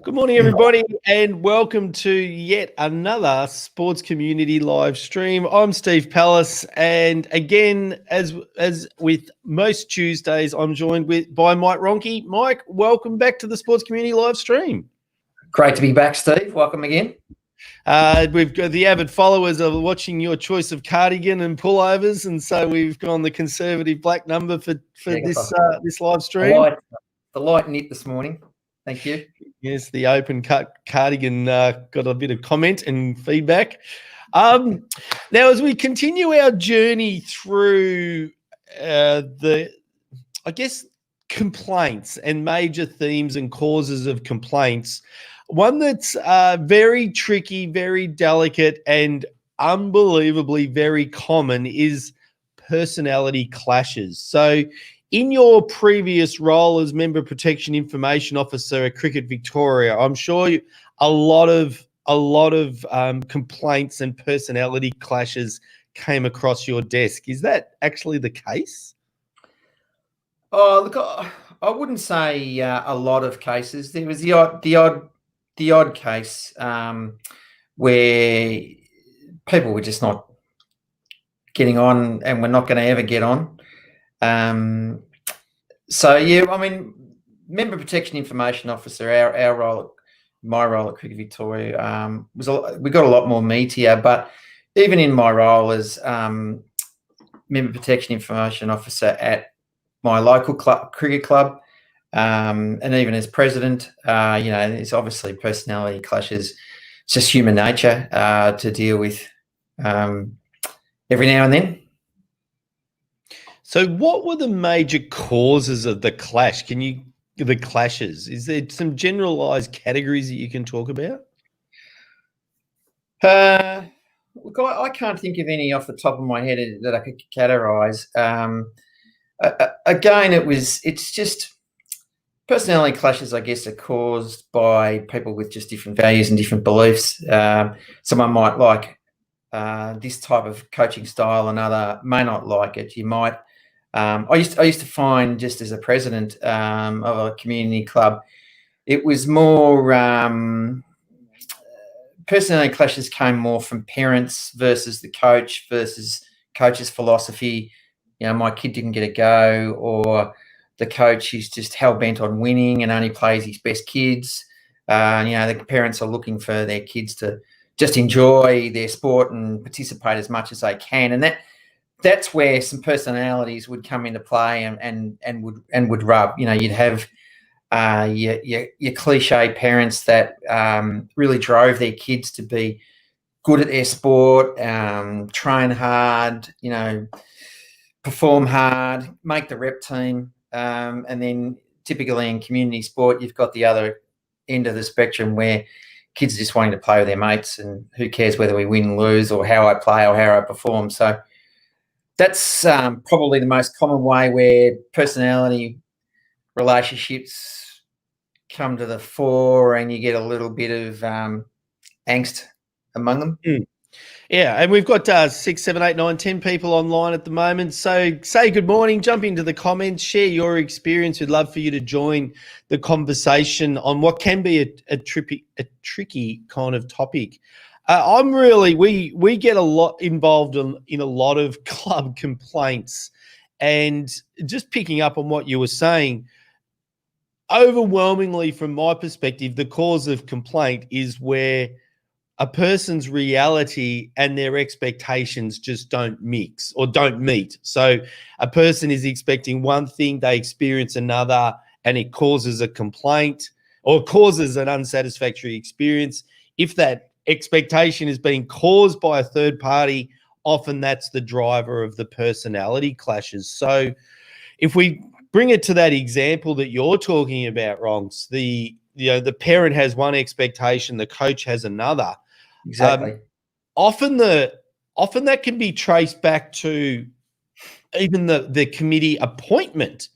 Good morning, everybody, and welcome to yet another Sports Community live stream. I'm Steve Pallas, and again, as with most Tuesdays, I'm joined by Mike Ronchi. Mike, welcome back to the Sports Community live stream. Great to be back, Steve. Welcome again. We've got the avid followers are watching your choice of cardigan and pullovers, and so we've gone the conservative black number for this live stream. The light knit this morning. Thank you. Yes, the open cut cardigan got a bit of comment and feedback. Now, as we continue our journey through complaints and major themes and causes of complaints, one that's very tricky, very delicate, and unbelievably very common is personality clashes. So, in your previous role as Member Protection Information Officer at Cricket Victoria, I'm sure a lot of complaints and personality clashes came across your desk. Is that actually the case? Oh, look, I wouldn't say a lot of cases. There was the odd case where people were just not getting on, and we're not going to ever get on. So yeah, I mean, Member Protection Information Officer, our role, my role at Cricket Victoria, we got a lot more meatier. But even in my role as Member Protection Information Officer at my local cricket club, and even as president, there's obviously personality clashes. It's just human nature to deal with every now and then. So what were the major causes of the clashes? Is there some generalized categories that you can talk about? Look, I can't think of any off the top of my head that I could categorize. Again, it's just personality clashes, I guess, are caused by people with just different values and different beliefs. Someone might like this type of coaching style, another may not like it. You might. I used to find, just as a president of a community club, it was more personality clashes came more from parents versus the coach versus coach's philosophy. My kid didn't get a go, or the coach is just hell bent on winning and only plays his best kids. The parents are looking for their kids to just enjoy their sport and participate as much as they can, and that's where some personalities would come into play and would rub. You'd have your cliche parents that really drove their kids to be good at their sport, train hard, perform hard, make the rep team, and then typically in community sport, you've got the other end of the spectrum where kids are just wanting to play with their mates, and who cares whether we win, lose, or how I play or how I perform. So that's probably the most common way where personality relationships come to the fore, and you get a little bit of angst among them. Yeah, and we've got 6, 7, 8, 9, 10 people online at the moment. So say good morning, jump into the comments, share your experience. We'd love for you to join the conversation on what can be a tricky kind of topic. We get a lot involved in a lot of club complaints, and just picking up on what you were saying, overwhelmingly from my perspective, the cause of complaint is where a person's reality and their expectations just don't mix or don't meet. So a person is expecting one thing, they experience another, and it causes a complaint or causes an unsatisfactory experience. If that expectation is being caused by a third party, often that's the driver of the personality clashes. So if we bring it to that example that you're talking about, Ronks, the parent has one expectation, the coach has another. Exactly. Often that can be traced back to even the committee appointment.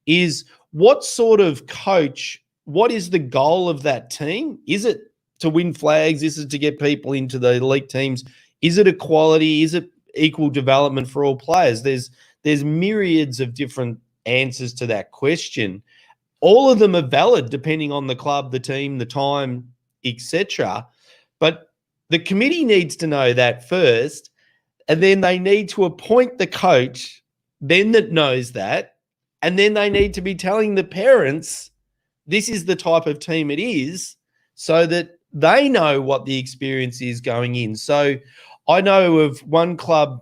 Is what sort of coach, what is the goal of that team? Is it to win flags? Is it to get people into the elite teams? Is it equality? Is it equal development for all players? There's myriads of different answers to that question. all of them are valid depending on the club, the team, the time, etc. But the committee needs to know that first, and then they need to appoint the coach then that knows that, and then they need to be telling the parents this is the type of team it is, so that they know what the experience is going in. So I know of one club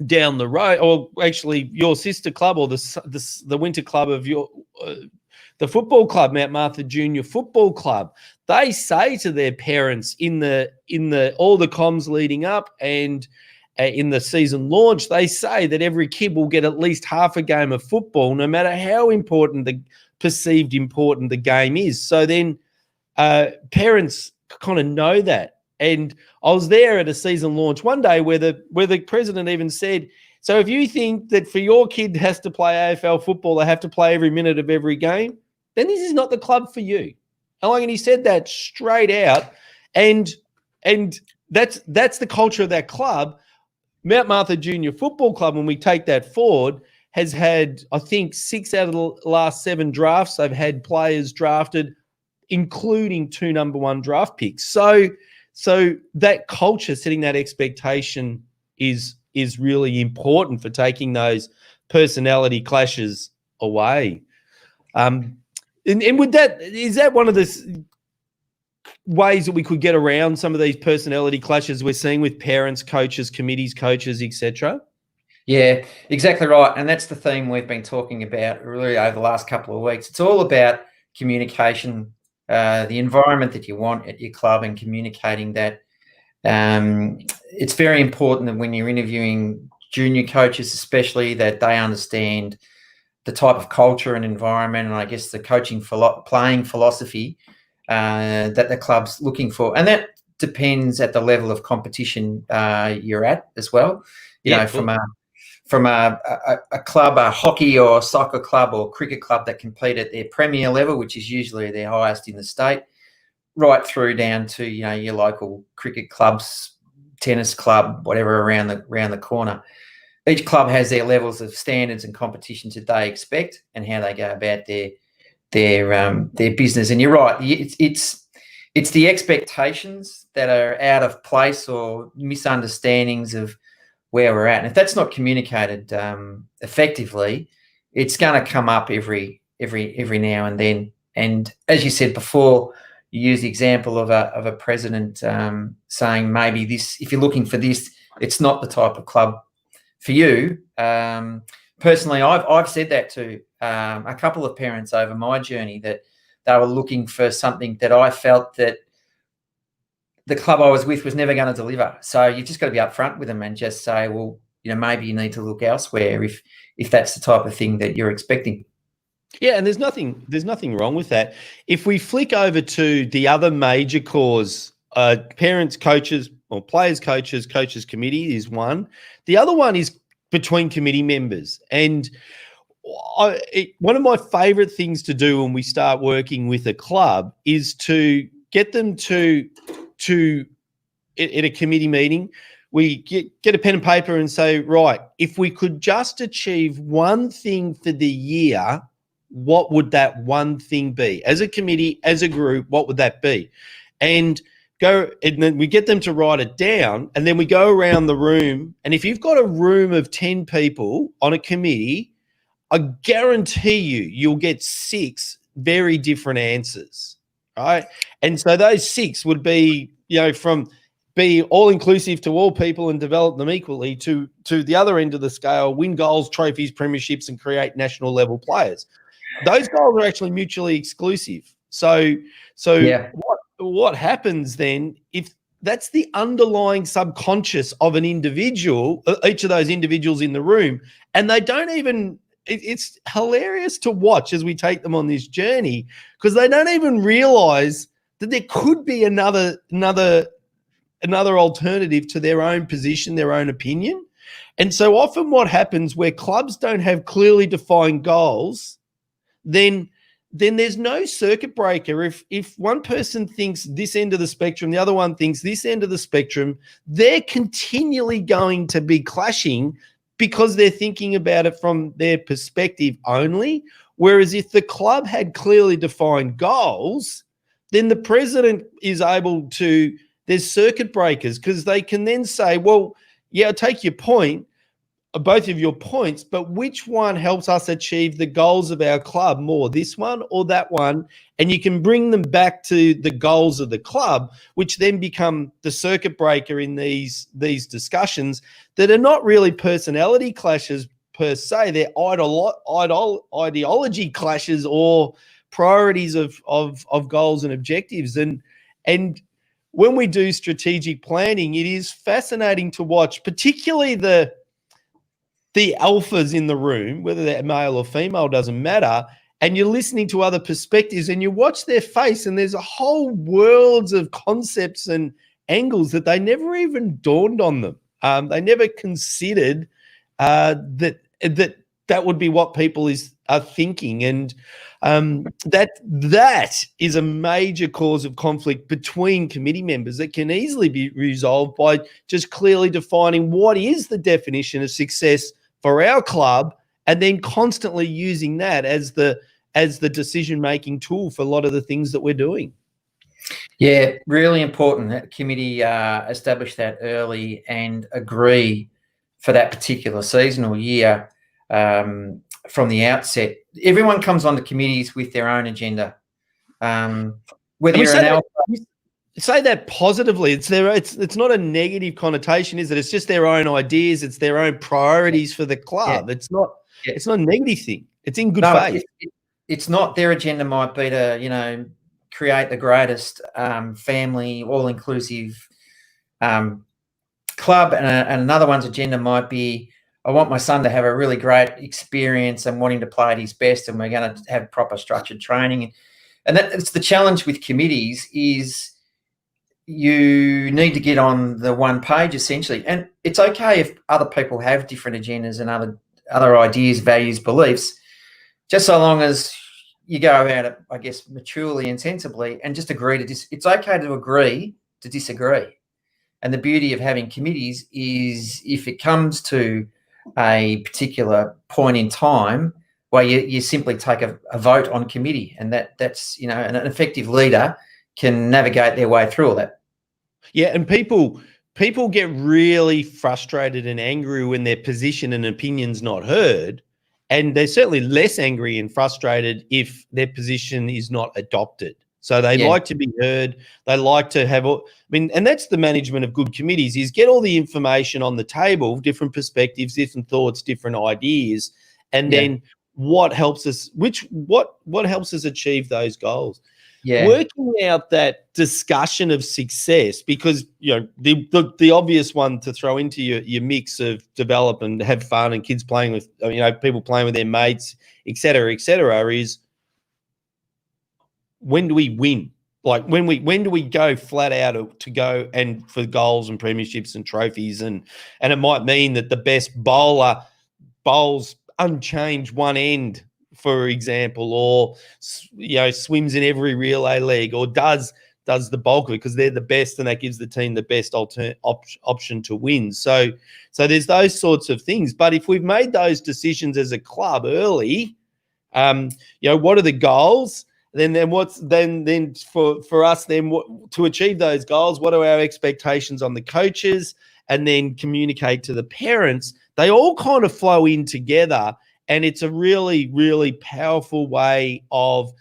down the road, or actually your sister club, or the winter club of your the football club, Mount Martha Junior Football Club. They say to their parents in the all the comms leading up and in the season launch, they say that every kid will get at least half a game of football, no matter how important the perceived important the game is. So then parents kind of know that. And I was there at a season launch one day where the president even said, so if you think that for your kid has to play AFL football, they have to play every minute of every game, then this is not the club for you. And he said that straight out. And that's the culture of that club. Mount Martha Junior Football Club, when we take that forward, has had, I think, 6 out of the last 7 drafts. They've had players drafted, including 2 number 1 draft picks. So that culture, setting that expectation is really important for taking those personality clashes away. And with that, is that one of the ways that we could get around some of these personality clashes we're seeing with parents, coaches, committees, coaches, etc.? Yeah, exactly right. And that's the theme we've been talking about really over the last couple of weeks. It's all about communication, the environment that you want at your club, and communicating that. It's very important that when you're interviewing junior coaches, especially, that they understand the type of culture and environment, and I guess the coaching playing philosophy that the club's looking for. And that depends at the level of competition you're at as well. You know, cool. From a club, a hockey or soccer club or cricket club that compete at their premier level, which is usually their highest in the state, right through down to, you know, your local cricket clubs, tennis club, whatever around the corner. Each club has their levels of standards and competitions that they expect and how they go about their business. And you're right, it's the expectations that are out of place or misunderstandings of where we're at. And if that's not communicated effectively, it's going to come up every now and then. And as you said before, you use the example of a president saying maybe this, if you're looking for this, it's not the type of club for you. Personally, I've said that to a couple of parents over my journey, that they were looking for something that I felt that the club I was with was never going to deliver. So you just got to be upfront with them and just say, well, you know, maybe you need to look elsewhere if that's the type of thing that you're expecting. Yeah, and there's nothing wrong with that. If we flick over to the other major cause, parents, coaches, or players, coaches committee is one. The other one is between committee members. And one of my favorite things to do when we start working with a club is to get them to at a committee meeting, we get a pen and paper and say, right, if we could just achieve one thing for the year, what would that one thing be? As a committee, as a group, what would that be? And then we get them to write it down, and then we go around the room. And if you've got a room of 10 people on a committee, I guarantee you'll get 6 very different answers, right? And so those 6 would be, you know, from be all inclusive to all people and develop them equally, to the other end of the scale, win goals, trophies, premierships, and create national level players. Those goals are actually mutually exclusive. So yeah. What happens then, if that's the underlying subconscious of an individual, each of those individuals in the room, and they don't even, it's hilarious to watch as we take them on this journey, because they don't even realize that there could be another alternative to their own position, their own opinion. And so often what happens where clubs don't have clearly defined goals, then there's no circuit breaker. If one person thinks this end of the spectrum, the other one thinks this end of the spectrum, they're continually going to be clashing because they're thinking about it from their perspective only. Whereas if the club had clearly defined goals, then the president is able to, there's circuit breakers, because they can then say, well, yeah, I take your point, both of your points, but which one helps us achieve the goals of our club more, this one or that one? And you can bring them back to the goals of the club, which then become the circuit breaker in these discussions that are not really personality clashes per se. They're ideology clashes or priorities of goals and objectives. And when we do strategic planning, it is fascinating to watch, particularly the alphas in the room, whether they're male or female, doesn't matter. And you're listening to other perspectives and you watch their face, and there's a whole worlds of concepts and angles that they never even dawned on them. They never considered that would be what people are thinking. And that is a major cause of conflict between committee members that can easily be resolved by just clearly defining what is the definition of success for our club, and then constantly using that as the decision-making tool for a lot of the things that we're doing. Yeah, really important that committee establish that early and agree for that particular seasonal year from the outset. Everyone comes onto committees with their own agenda. Whether you're an alpha, say that positively. It's not a negative connotation, is it? It's just their own ideas. It's their own priorities for the club. Yeah. It's not a negative thing. It's in good faith. It's not. Their agenda might be to, create the greatest family, all-inclusive club, and another one's agenda might be, I want my son to have a really great experience and want him to play at his best, and we're going to have proper structured training. And that's the challenge with committees is, you need to get on the one page, essentially. And it's okay if other people have different agendas and other ideas, values, beliefs, just so long as you go about it, I guess, maturely and sensibly, and just agree to it's okay to agree to disagree. And the beauty of having committees is, if it comes to a particular point in time, where you simply take a vote on committee, and that's an effective leader can navigate their way through all that. Yeah, and people get really frustrated and angry when their position and opinion's not heard, and they're certainly less angry and frustrated if their position is not adopted. So they like to be heard. They like to have, and that's the management of good committees, is get all the information on the table, different perspectives, different thoughts, different ideas, and then what helps us achieve those goals. Yeah. Working out that discussion of success, because the obvious one to throw into your mix of develop and have fun and kids playing with people playing with their mates, et cetera, is, when do we win? Like when do we go flat out to go and for goals and premierships and trophies, and it might mean that the best bowler bowls unchanged one end, for example, or swims in every relay leg, or does the bulk of it because they're the best, and that gives the team the best option to win. So there's those sorts of things. But if we've made those decisions as a club early, what are the goals? Then for us, to achieve those goals, what are our expectations on the coaches, and then communicate to the parents? They all kind of flow in together. And it's a really, really powerful way of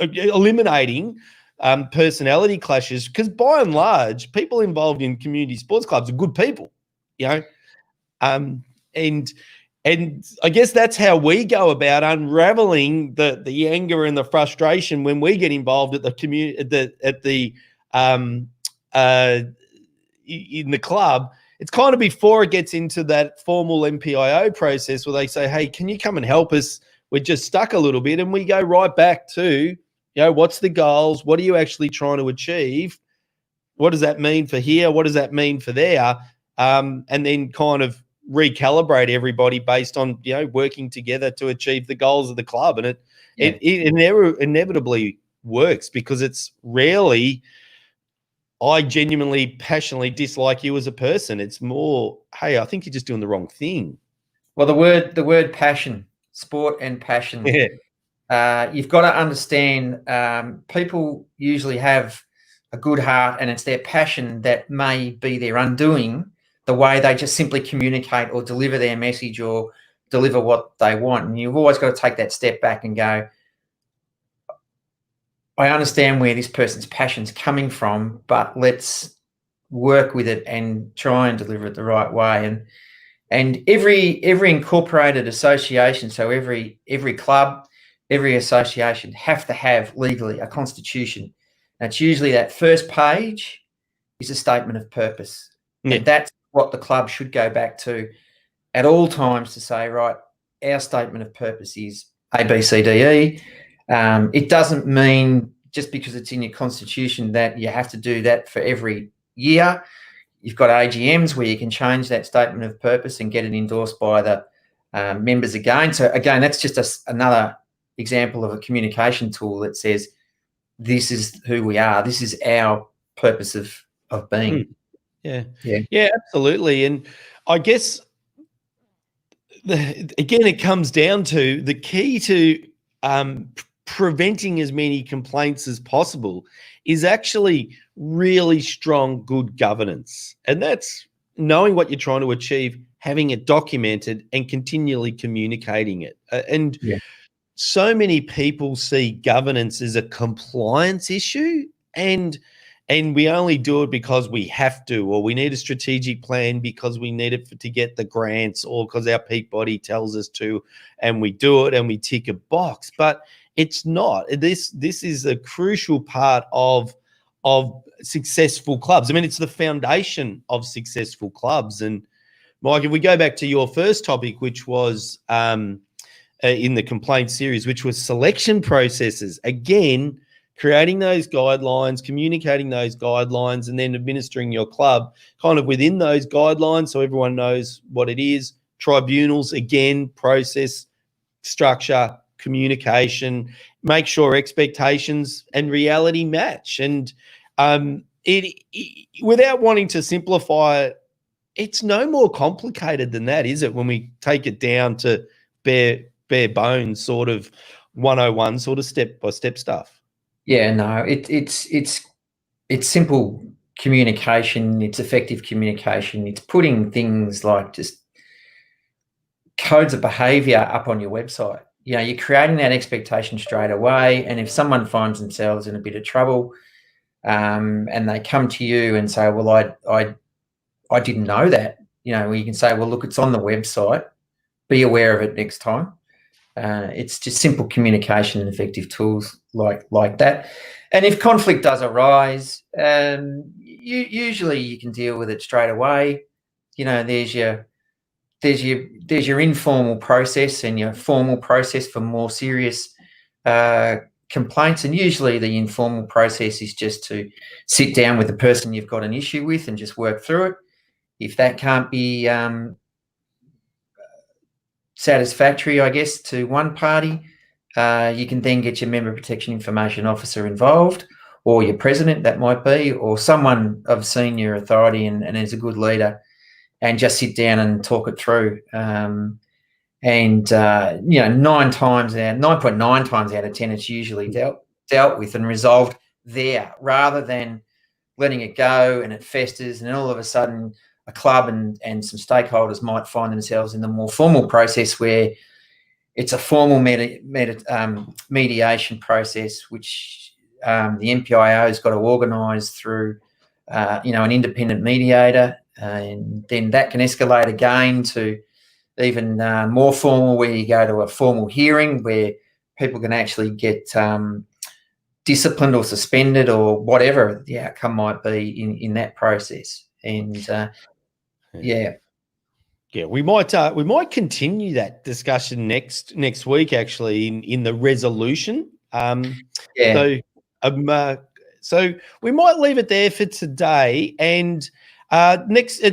eliminating personality clashes, because by and large, people involved in community sports clubs are good people, and I guess that's how we go about unraveling the anger and the frustration when we get involved at the in the club. It's kind of before it gets into that formal MPIO process where they say, hey, can you come and help us? We're just stuck a little bit. And we go right back to, what's the goals? What are you actually trying to achieve? What does that mean for here? What does that mean for there? And then kind of recalibrate everybody based on, working together to achieve the goals of the club. And it inevitably works, because it's rarely, I genuinely, passionately dislike you as a person. It's more, hey, I think you're just doing the wrong thing. Well, the word passion, sport and passion. Yeah. You've got to understand, people usually have a good heart, and it's their passion that may be their undoing, the way they just simply communicate or deliver their message or deliver what they want. And you've always got to take that step back and go, I understand where this person's passion's coming from, but let's work with it and try and deliver it the right way. And every incorporated association, so every club, every association have to have legally a constitution. And it's usually that first page is a statement of purpose. Yeah. And that's what the club should go back to at all times, to say, right, our statement of purpose is A, B, C, D, E. It doesn't mean just because it's in your constitution that you have to do that for every year. You've got AGMs where you can change that statement of purpose and get it endorsed by the members again. So again, that's just another example of a communication tool that says, this is who we are. This is our purpose of being. Yeah, absolutely. And I guess again, it comes down to the key to preventing as many complaints as possible is actually really strong, good governance. And that's knowing what you're trying to achieve, having it documented and continually communicating it. So many people see governance as a compliance issue, and we only do it because we have to, or we need a strategic plan because we need it to get the grants, or because our peak body tells us to, and we do it and we tick a box. But it's not. This is a crucial part of successful clubs. I mean, it's the foundation of successful clubs. And Mike, if we go back to your first topic, which was in the complaint series, which was selection processes, again, creating those guidelines, communicating those guidelines, and then administering your club kind of within those guidelines so everyone knows what it is. Tribunals, again, process, structure, communication, make sure expectations and reality match. And without wanting to simplify it, it's no more complicated than that, is it, when we take it down to bare bones, sort of 101 sort of step-by-step stuff? Yeah, no, it's simple communication. It's effective communication. It's putting things like just codes of behavior up on your website. You know, you're creating that expectation straight away. And if someone finds themselves in a bit of trouble, and they come to you and say, well, I didn't know that, you know, you can say, well, look, it's on the website. Be aware of it next time. It's just simple communication and effective tools like that. And if conflict does arise, usually you can deal with it straight away. You know, there's your informal process and your formal process for more serious complaints. And usually the informal process is just to sit down with the person you've got an issue with and just work through it. If that can't be satisfactory, I guess, to one party, you can then get your member protection information officer involved, or your president, that might be, or someone of senior authority and is a good leader, and just sit down and talk it through. You know, 9.9 times out of 10, it's usually dealt with and resolved there, rather than letting it go and it festers, and then all of a sudden a club and some stakeholders might find themselves in the more formal process, where it's a formal mediation process, which the MPIO has got to organise through, you know, an independent mediator, and then that can escalate again to even more formal, where you go to a formal hearing where people can actually get disciplined or suspended or whatever the outcome might be in that process. And we might continue that discussion next week, actually, in the resolution. So we might leave it there for today, and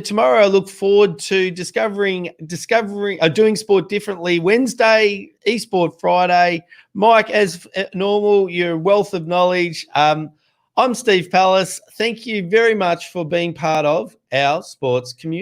tomorrow I look forward to discovering doing sport differently. Wednesday, eSport Friday. Mike, as normal, your wealth of knowledge. I'm Steve Pallas. Thank you very much for being part of our sports community.